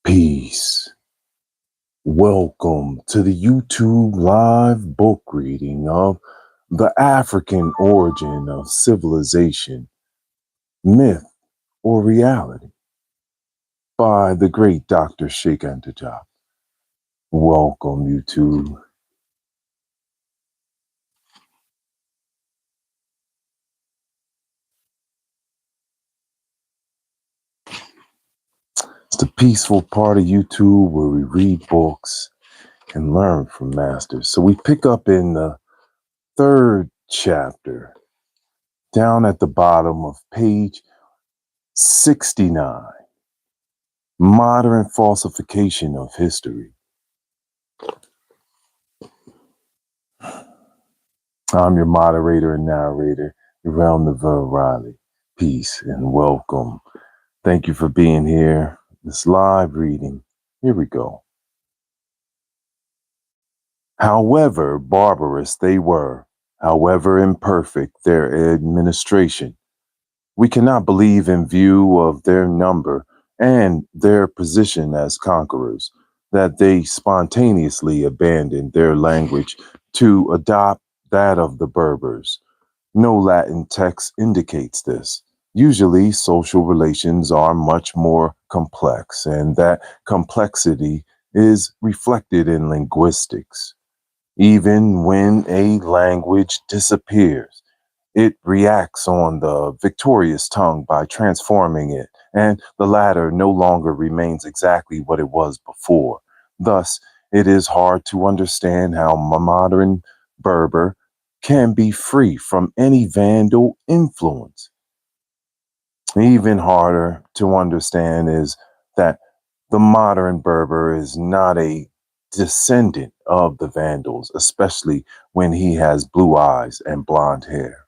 Peace. Welcome to the YouTube live book reading of The African Origin of Civilization, Myth or Reality by the great Dr. Sheikh Anta. Welcome, YouTube. It's the peaceful part of YouTube where we read books and learn from masters. So we pick up in the third chapter, down at the bottom of page 69. Modern falsification of history. I'm your moderator and narrator, Uriel. Peace and welcome. Thank you for being here. This live reading. Here we go. However barbarous they were, however imperfect their administration, we cannot believe in view of their number and their position as conquerors, that they spontaneously abandoned their language to adopt that of the Berbers. No Latin text indicates this. Usually, social relations are much more complex, and that complexity is reflected in linguistics. Even when a language disappears, it reacts on the victorious tongue by transforming it, and the latter no longer remains exactly what it was before. Thus, it is hard to understand how a modern Berber can be free from any Vandal influence. Even harder to understand is that the modern Berber is not a descendant of the Vandals, especially when he has blue eyes and blonde hair.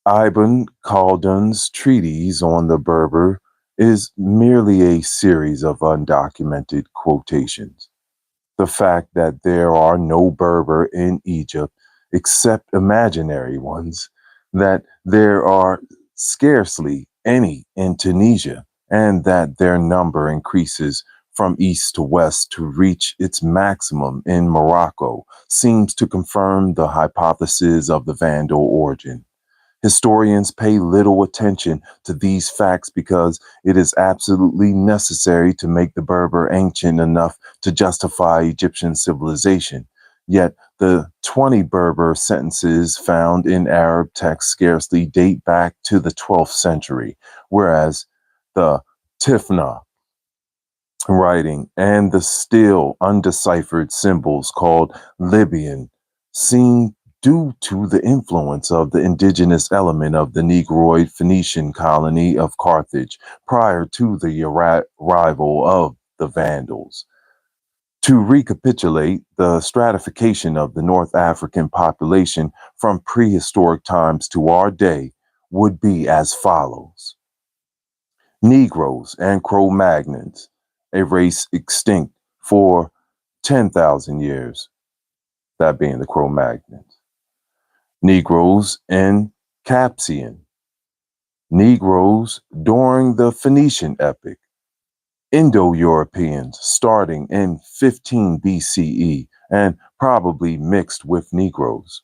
Ibn Khaldun's treatise on the Berber is merely a series of undocumented quotations. The fact that there are no Berber in Egypt, except imaginary ones, that there are scarcely any in Tunisia, and that their number increases from east to west to reach its maximum in Morocco, seems to confirm the hypothesis of the Vandal origin. Historians pay little attention to these facts because it is absolutely necessary to make the Berber ancient enough to justify Egyptian civilization. Yet the 20 Berber sentences found in Arab texts scarcely date back to the 12th century, whereas the Tifna writing and the still undeciphered symbols called Libyan seem due to the influence of the indigenous element of the Negroid Phoenician colony of Carthage prior to the arrival of the Vandals. To recapitulate, the stratification of the North African population from prehistoric times to our day would be as follows. Negroes and Cro-Magnons, a race extinct for 10,000 years, that being the Cro-Magnons. Negroes in Capsian, Negroes during the Phoenician epoch, Indo-Europeans starting in 15 BCE and probably mixed with Negroes.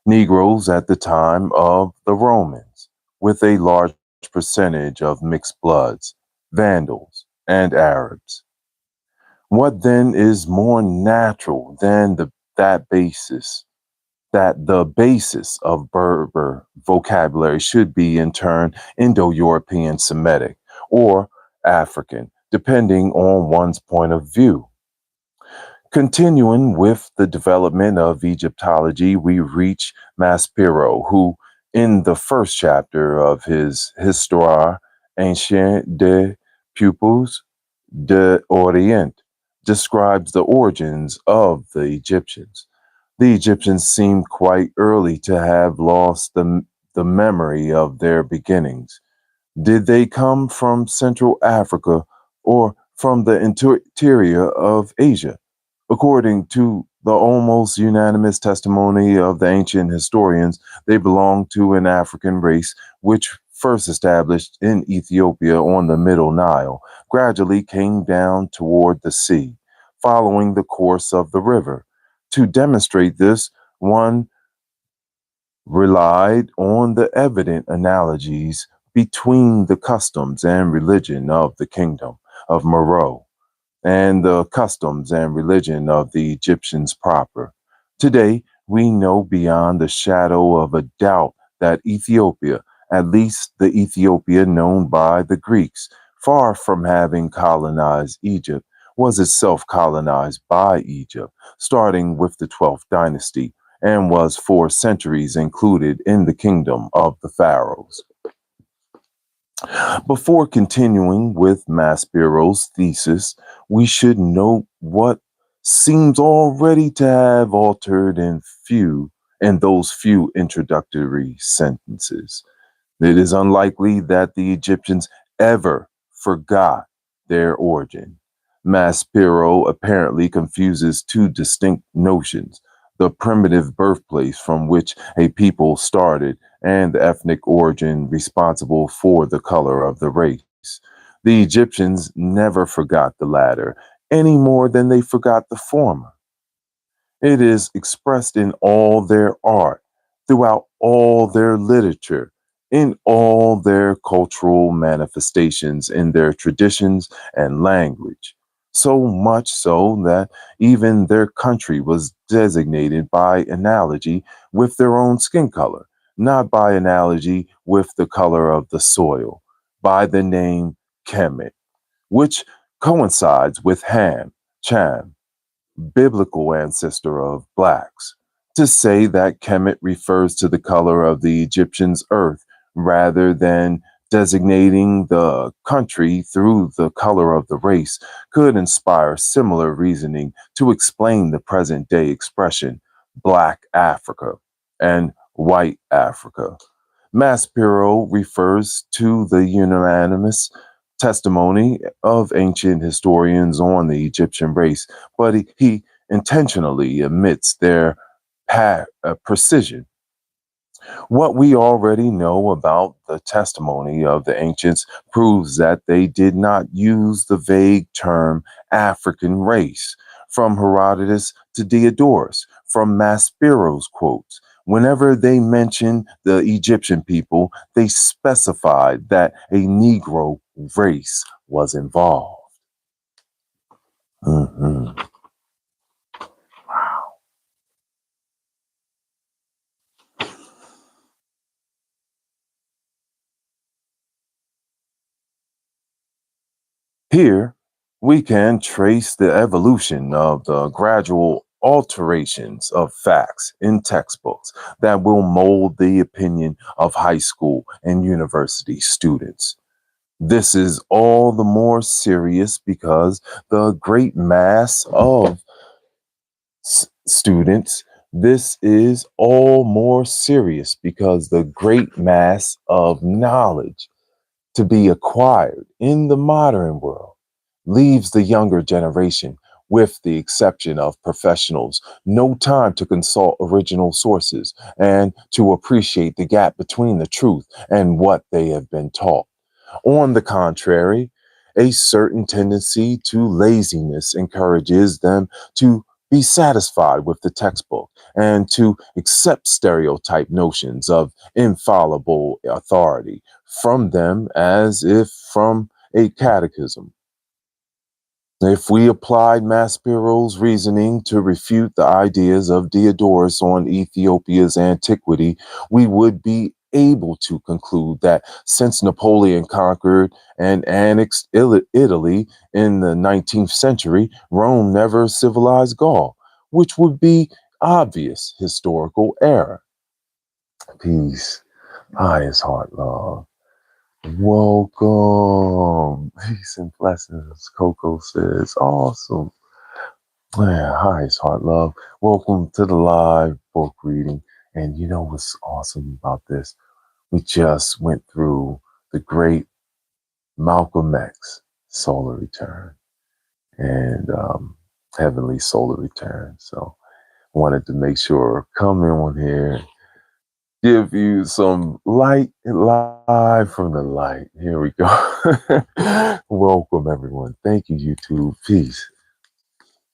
Negroes at the time of the Romans, with a large percentage of mixed bloods, Vandals, and Arabs. What then is more natural than that the basis of Berber vocabulary should be in turn Indo-European Semitic or African, depending on one's point of view. Continuing with the development of Egyptology, we reach Maspero, who, in the first chapter of his Histoire ancienne des peuples d'Orient, describes the origins of the Egyptians. The Egyptians seem quite early to have lost the memory of their beginnings. Did they come from Central Africa or from the interior of Asia? According to the almost unanimous testimony of the ancient historians, they belong to an African race which first established in Ethiopia on the Middle Nile, gradually came down toward the sea, following the course of the river. To demonstrate this, one relied on the evident analogies between the customs and religion of the kingdom of Meroe and the customs and religion of the Egyptians proper. Today, we know beyond the shadow of a doubt that Ethiopia, at least the Ethiopia known by the Greeks, far from having colonized Egypt, was itself colonized by Egypt, starting with the 12th dynasty, and was for centuries included in the kingdom of the pharaohs. Before continuing with Maspero's thesis, we should note what seems already to have altered in those few introductory sentences. It is unlikely that the Egyptians ever forgot their origin. Maspero apparently confuses two distinct notions: the primitive birthplace from which a people started and the ethnic origin responsible for the color of the race. The Egyptians never forgot the latter any more than they forgot the former. It is expressed in all their art, throughout all their literature, in all their cultural manifestations, in their traditions and language. So much so that even their country was designated by analogy with their own skin color, not by analogy with the color of the soil, by the name Kemet, which coincides with Ham, Cham, biblical ancestor of blacks. To say that Kemet refers to the color of the Egyptians' earth rather than designating the country through the color of the race could inspire similar reasoning to explain the present day expression Black Africa and White Africa. Maspero refers to the unanimous testimony of ancient historians on the Egyptian race, but he intentionally omits their precision. What we already know about the testimony of the ancients proves that they did not use the vague term African race. From Herodotus to Diodorus, from Maspero's quotes, whenever they mentioned the Egyptian people, they specified that a Negro race was involved. Mhm. Here, we can trace the evolution of the gradual alterations of facts in textbooks that will mold the opinion of high school and university students. This is all the more serious because the great mass of students, this is all more serious because the great mass of knowledge to be acquired in the modern world leaves the younger generation, with the exception of professionals, no time to consult original sources and to appreciate the gap between the truth and what they have been taught. On the contrary, a certain tendency to laziness encourages them to be satisfied with the textbook and to accept stereotype notions of infallible authority from them as if from a catechism. If we applied Maspero's reasoning to refute the ideas of Diodorus on Ethiopia's antiquity, we would be able to conclude that since Napoleon conquered and annexed Italy in the 19th century, Rome never civilized Gaul, which would be obvious historical error. Peace, highest heart, love. Welcome. Peace and blessings. Coco says, awesome. Man, hi, it's Heart Love. Welcome to the live book reading. And you know what's awesome about this? We just went through the great Malcolm X solar return and heavenly solar return. So wanted to make sure come in on here give you some light live from the light. Here we go. Welcome, everyone. Thank you, YouTube. Peace.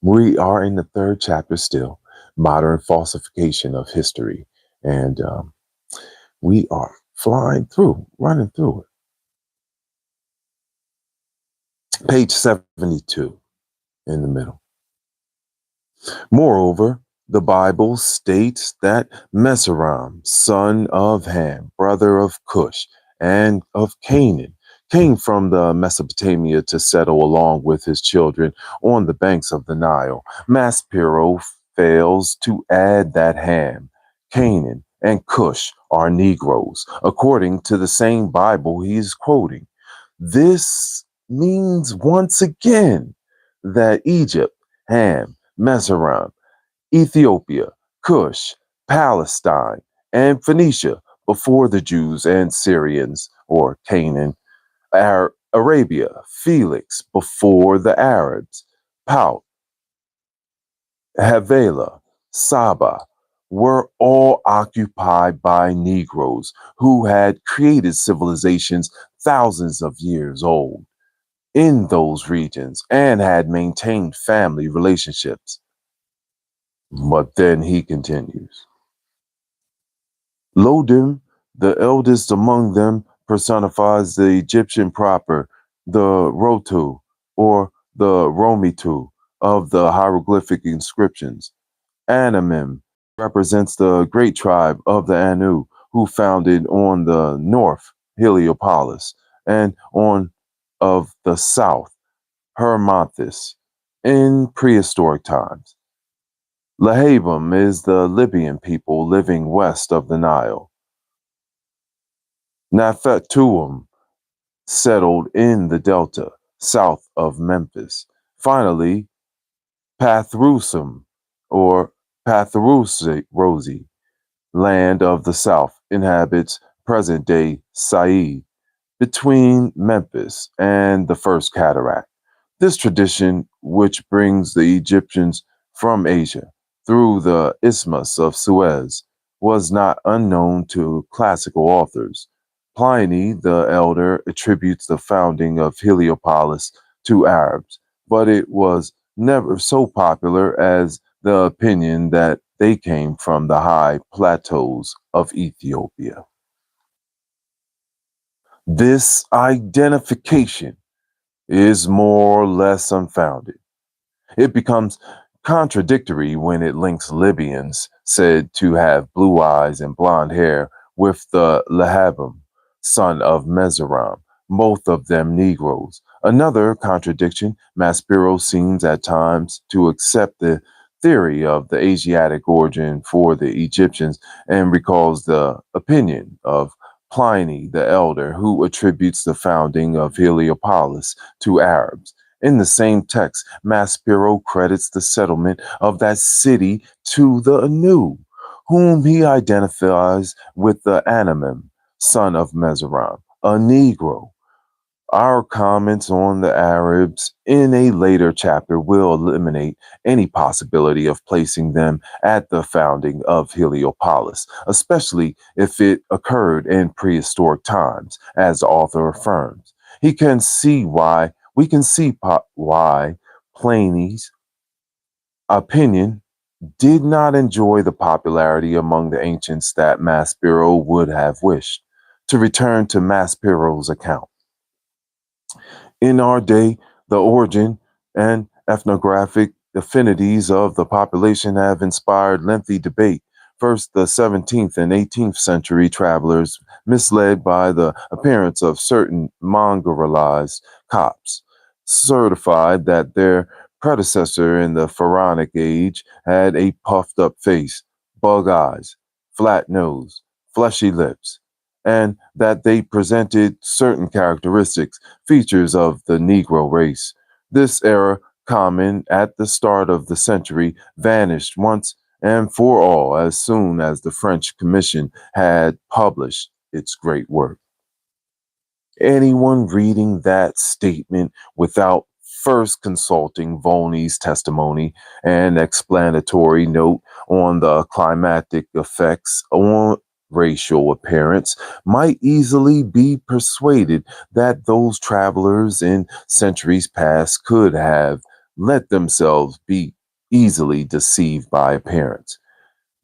We are in the third chapter still, modern falsification of history. And we are flying through, running through it. Page 72 in the middle. Moreover, the Bible states that Meshulam, son of Ham, brother of Cush and of Canaan, came from the Mesopotamia to settle along with his children on the banks of the Nile. Maspero fails to add that Ham, Canaan, and Cush are Negroes, according to the same Bible he is quoting. This means once again that Egypt, Ham, Meshulam, Ethiopia, Cush, Palestine, and Phoenicia before the Jews and Syrians, or Canaan, Arabia, Felix before the Arabs, Pout, Havilah, Saba, were all occupied by Negroes who had created civilizations thousands of years old in those regions and had maintained family relationships. But then he continues. Lodim, the eldest among them, personifies the Egyptian proper, the Rotu, or the Romitu of the hieroglyphic inscriptions. Anamim represents the great tribe of the Anu, who founded on the north Heliopolis, and on of the south Hermonthis in prehistoric times. Lahabim is the Libyan people living west of the Nile. Naphetuim settled in the delta, south of Memphis. Finally, Pathrusim, or Pathrusi, land of the south, inhabits present-day Said, between Memphis and the First Cataract. This tradition, which brings the Egyptians from Asia through the Isthmus of Suez, was not unknown to classical authors. Pliny the Elder attributes the founding of Heliopolis to Arabs, but it was never so popular as the opinion that they came from the high plateaus of Ethiopia. This identification is more or less unfounded. It becomes contradictory when it links Libyans said to have blue eyes and blonde hair with the Lahabim, son of Meshulam, both of them Negroes. Another contradiction, Maspero seems at times to accept the theory of the Asiatic origin for the Egyptians and recalls the opinion of Pliny the Elder, who attributes the founding of Heliopolis to Arabs. In the same text, Maspero credits the settlement of that city to the Anu, whom he identifies with the Anamim, son of Meshulam, a Negro. Our comments on the Arabs in a later chapter will eliminate any possibility of placing them at the founding of Heliopolis, especially if it occurred in prehistoric times, as the author affirms. He can see why we can see why Pliny's opinion did not enjoy the popularity among the ancients that Maspero would have wished. To return to Maspero's account. In our day, the origin and ethnographic affinities of the population have inspired lengthy debate. First, the 17th and 18th century travelers, misled by the appearance of certain mongrelized Copts, certified that their predecessor in the Pharaonic age had a puffed up face, bug eyes, flat nose, fleshy lips, and that they presented certain characteristics features of the Negro race. This era, common at the start of the century, vanished once and for all as soon as the French Commission had published its great work. Anyone reading that statement without first consulting Volney's testimony and explanatory note on the climatic effects racial appearance might easily be persuaded that those travelers in centuries past could have let themselves be easily deceived by appearance,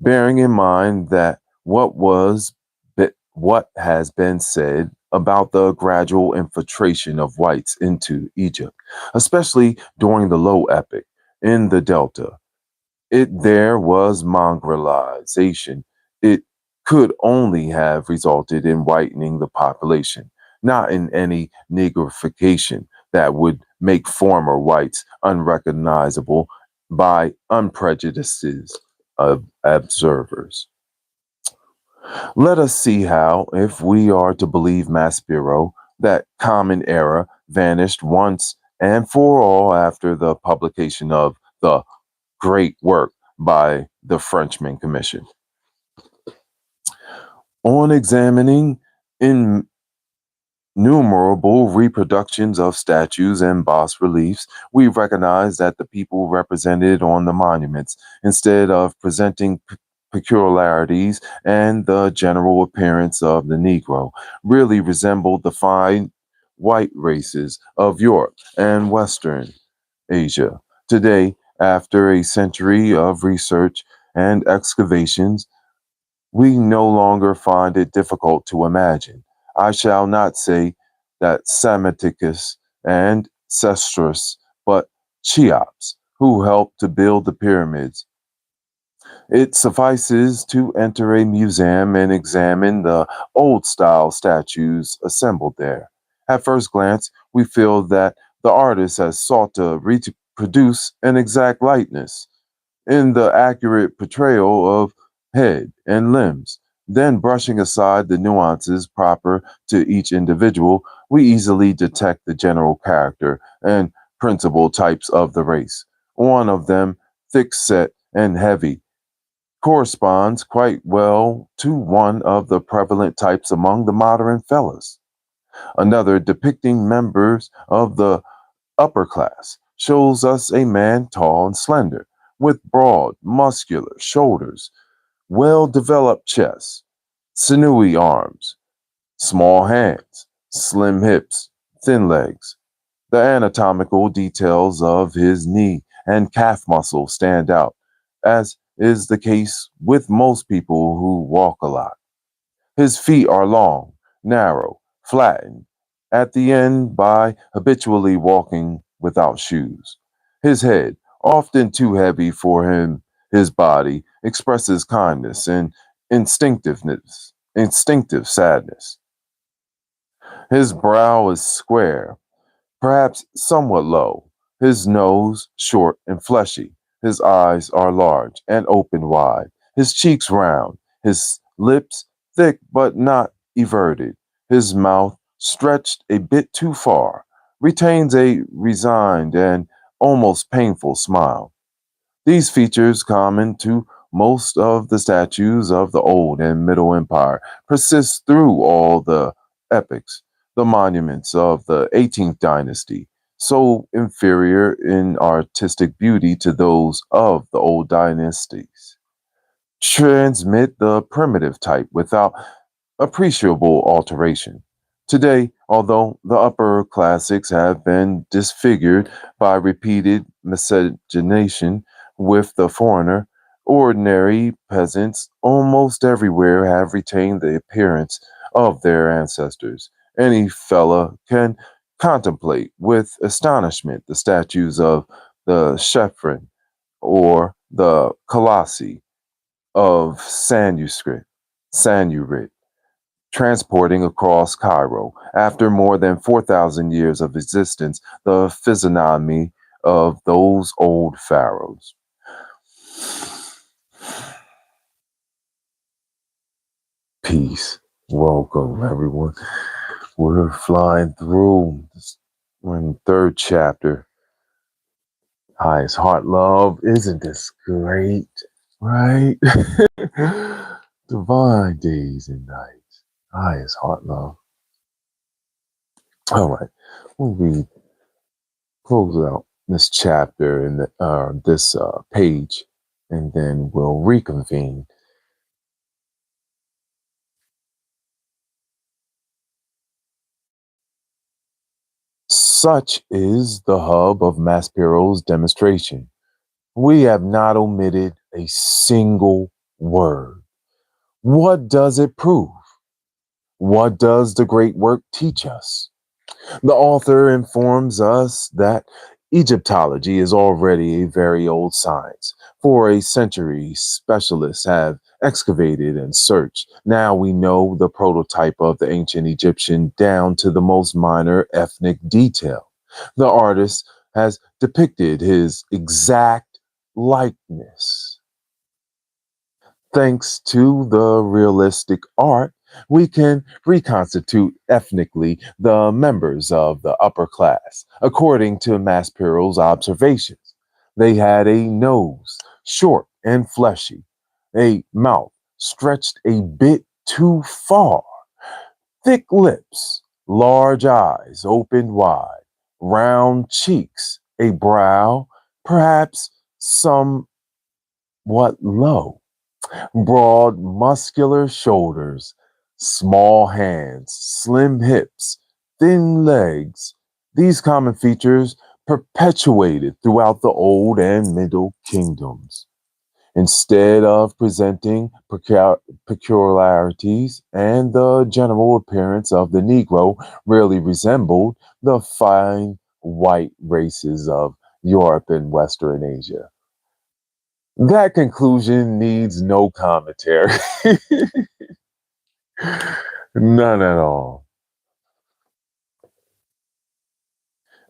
bearing in mind that what has been said about the gradual infiltration of whites into Egypt, especially during the Low Epic in the Delta. There was mongrelization. It could only have resulted in whitening the population, not in any negrification that would make former whites unrecognizable by unprejudiced observers. Let us see how, if we are to believe Maspero, that common era vanished once and for all after the publication of the great work by the Frenchman Commission. On examining innumerable reproductions of statues and bas reliefs, we recognize that the people represented on the monuments, instead of presenting peculiarities and the general appearance of the Negro, really resembled the fine white races of Europe and Western Asia. Today, after a century of research and excavations, we no longer find it difficult to imagine. I shall not say that Semiticus and Cestrus, but Cheops, who helped to build the pyramids. It suffices to enter a museum and examine the old style statues assembled there. At first glance, we feel that the artist has sought to reproduce an exact likeness in the accurate portrayal of head and limbs. Then, brushing aside the nuances proper to each individual, we easily detect the general character and principal types of the race. One of them, thick set and heavy, corresponds quite well to one of the prevalent types among the modern fellas. Another, depicting members of the upper class, shows us a man tall and slender, with broad, muscular shoulders, well developed chest, sinewy arms, small hands, slim hips, thin legs. The anatomical details of his knee and calf muscles stand out, as is the case with most people who walk a lot. His feet are long, narrow, flattened at the end by habitually walking without shoes. His head, often too heavy for his body, expresses kindness and instinctive sadness. His brow is square, perhaps somewhat low, his nose short and fleshy. His eyes are large and open wide, his cheeks round, his lips thick but not everted, his mouth stretched a bit too far, retains a resigned and almost painful smile. These features, common to most of the statues of the Old and Middle Empire, persist through all the epics, the monuments of the 18th dynasty, so inferior in artistic beauty to those of the old dynasties, transmit the primitive type without appreciable alteration. Today, although the upper classics have been disfigured by repeated miscegenation with the foreigner, ordinary peasants almost everywhere have retained the appearance of their ancestors. Any fella can contemplate with astonishment the statues of the Chephren or the Colossi of Sanurit, transporting across Cairo, after more than 4,000 years of existence, the physiognomy of those old pharaohs. Peace. Welcome, everyone. We're flying through. We're in the third chapter. Highest heart love. Isn't this great? Right? Divine days and nights. Highest heart love. All right. We'll read close out this chapter and this page, and then we'll reconvene Such is the hub of Maspero's demonstration. We have not omitted a single word. What does it prove? What does the great work teach us? The author informs us that Egyptology is already a very old science. For a century, specialists have excavated and searched. Now we know the prototype of the ancient Egyptian down to the most minor ethnic detail. The artist has depicted his exact likeness. Thanks to the realistic art, we can reconstitute ethnically the members of the upper class, according to Maspero's observations. They had a nose, short and fleshy, a mouth stretched a bit too far, thick lips, large eyes opened wide, round cheeks, a brow perhaps somewhat low, broad, muscular shoulders, small hands, slim hips, thin legs. These common features perpetuated throughout the Old and Middle Kingdoms. Instead of presenting peculiarities, and the general appearance of the Negro rarely resembled the fine white races of Europe and Western Asia. That conclusion needs no commentary. None at all.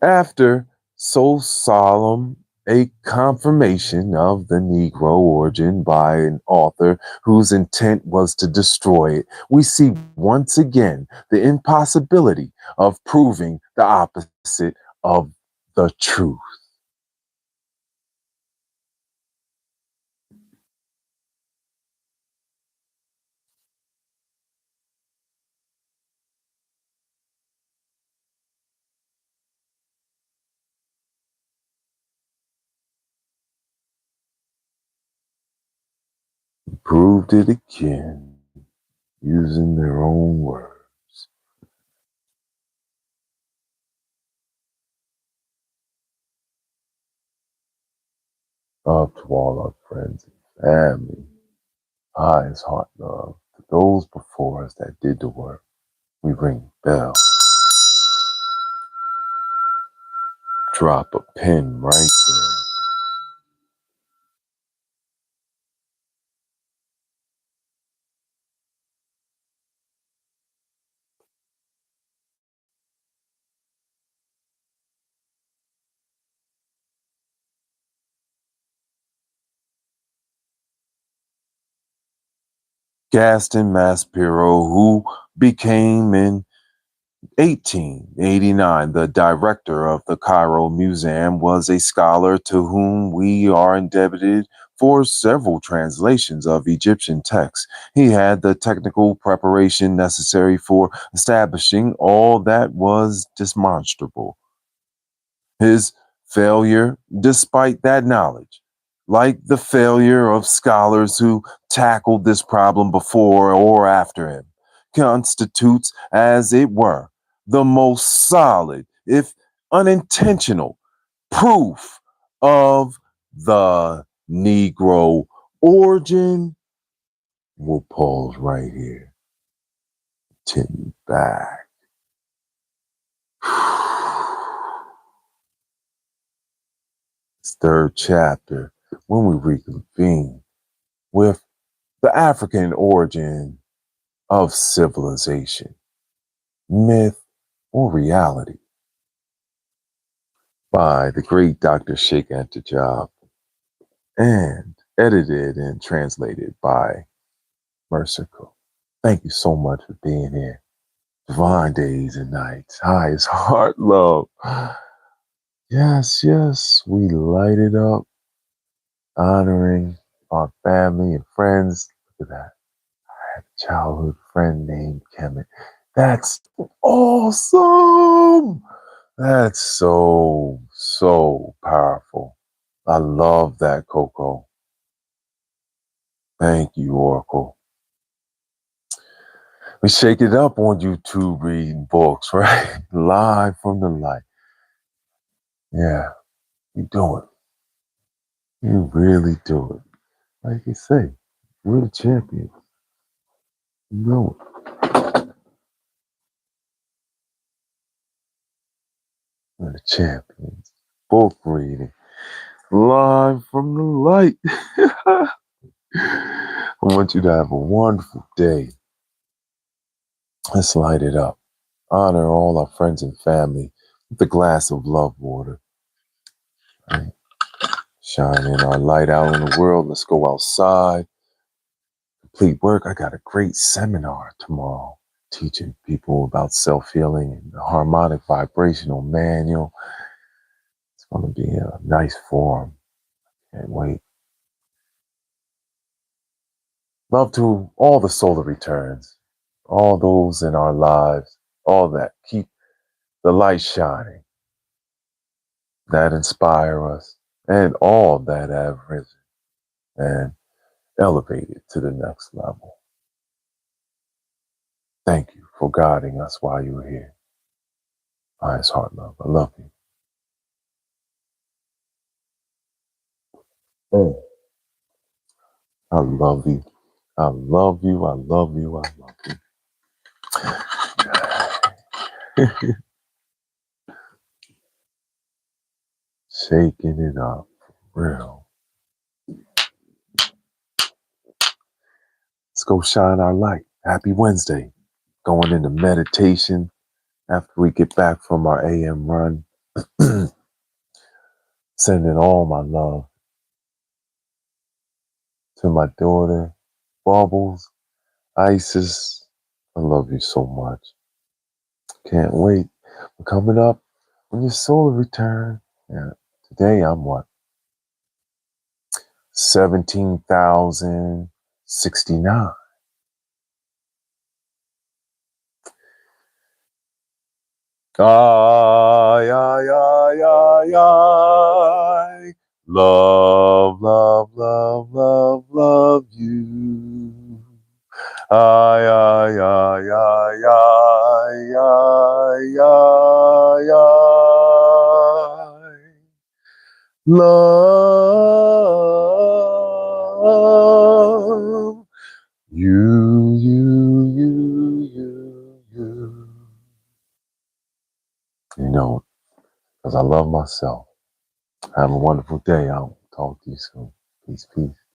After so solemn a confirmation of the Negro origin by an author whose intent was to destroy it, we see once again the impossibility of proving the opposite of the truth. Proved it again using their own words. Up to all our friends and family. Highest heart love to those before us that did the work. We ring the bell, drop a pin right there. Gaston Maspero, who became in 1889 the director of the Cairo Museum, was a scholar to whom we are indebted for several translations of Egyptian texts. He had the technical preparation necessary for establishing all that was demonstrable. His failure, despite that knowledge, like the failure of scholars who tackled this problem before or after him, constitutes, as it were, the most solid, if unintentional, proof of the Negro origin. We'll pause right here. Continue back. Third chapter, when we reconvene with the African origin of civilization, myth or reality, by the great Dr. Sheikh Anta Diop, and edited and translated by Mercical. Thank you so much for being here. Divine days and nights, highest heart love. Yes, yes, we light it up, honoring our family and friends. Look at that. Childhood friend named Kemet. That's awesome. That's so powerful. I love that, Coco. Thank you, Oracle. We shake it up on YouTube reading books, right? Live from the light. Yeah, you do it. You really do it. Like you say, we're the champions. You know it. We're the champions. Book reading. Live from the light. I want you to have a wonderful day. Let's light it up. Honor all our friends and family with a glass of love water. Right? Shining our light out in the world. Let's go outside. Complete work. I got a great seminar tomorrow teaching people about self-healing and the harmonic vibrational manual. It's going to be a nice forum. Can't wait. Love to all the solar returns, all those in our lives, all that keep the light shining, that inspire us, and all that have risen and elevated to the next level. Thank you for guiding us while you were here. Highest heart love. I love you. Mm. I love you. I love you. I love you. I love you. Shaking it up. For real. Let's go shine our light. Happy Wednesday. Going into meditation after we get back from our AM run. Sending all my love to my daughter, Bubbles, Isis. I love you so much. Can't wait. We're coming up on your solar return. Yeah. Today I'm what? 17,069. Ay, ay, ay, ay, ay. Love, love, love, love, love you. Ay, ay, ay, ay, ay, ay, ay, ay. Love you. You know, because I love myself. Have a wonderful day. I'll talk to you soon. Peace, peace.